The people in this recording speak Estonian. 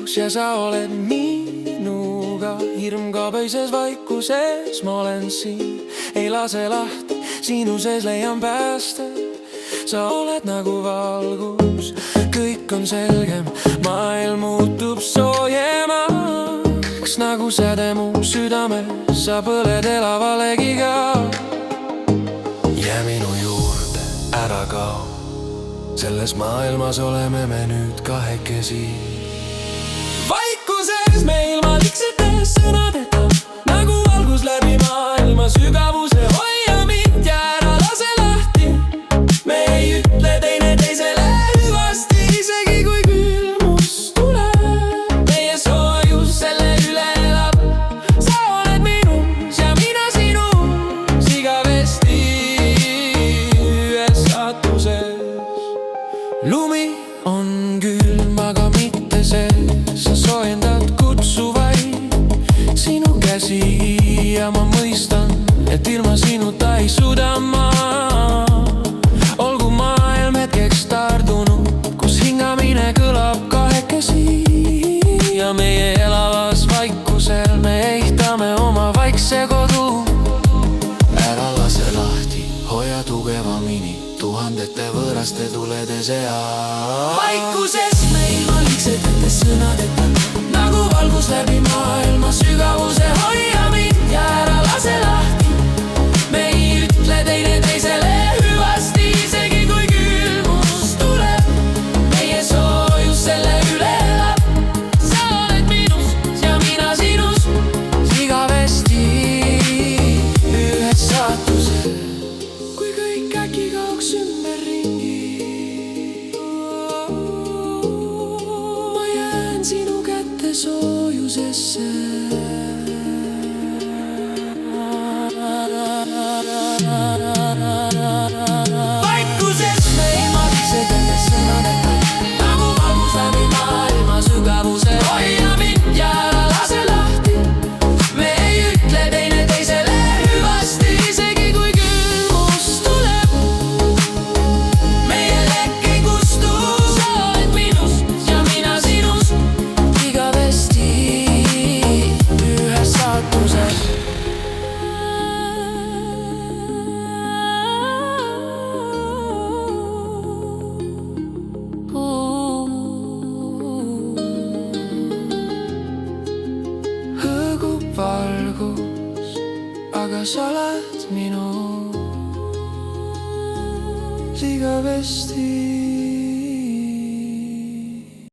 ilus ja sa oled minuga. Hirm kaob öises vaikuses, ma olen siin, ei lase lahti, sinu sees leian pääste. Sa oled nagu valgus, kõik on selgem, maailm muutub soojemaks. Nagu säde mu südames, sa põled elava legiga. Jää minu juurde, ära kao, selles maailmas oleme me nüüd kahekesi. Vaikuses me ilma liksitest sõnadeta, nagu valgus läbi maailma sügavuse. Hoia mind ja ära lase lahti, me ei ütle teineteisele hüvasti, isegi kui külmus tuleb. Meie soojus selle üle elab, sa oled minus ja mina sinus, igavesti ühes saatuses. Lumi on külm, aga mitte see, sa soojendad kutsuvaid sinu käsi ja ma mõistan, et ilma sinuta ei suuda ma. Olgu maailm hetkeks tardunud, kus hingamine kõlab kahekesi ja meie elavas vaikuses me ehitame oma vaikse kodu. Ära lase lahti, hoia tugevamini tuhandete võõraste tulede seas. Vaikuses me ilma liigsetete sõnadeta, nagu valgus läbi maailma sügavuse. Hoia mind ja ära lase lahti, me ei ütle teineteisele hüvasti, isegi kui külmus tuleb. Meie soojus selle üle elab, sa oled minus ja mina sinus, igavesti ühes saatuses. Kui kõik äkki kaoks ümberringi, ma jään sinu kätte soojusesse. Vaikuses me ilma liigsetete sõnadeta, nagu valgus läbi maailma sügavuse. Hoia mind ja ära lase lahti, me ei ütle teineteisele hüvasti, isegi kui külmus tuleb. Meie lekk ei kustu, sa oled minus ja mina sinus, igavesti ühes saatuses. Hõõgub valgus, aga sa oled minus, igavesti.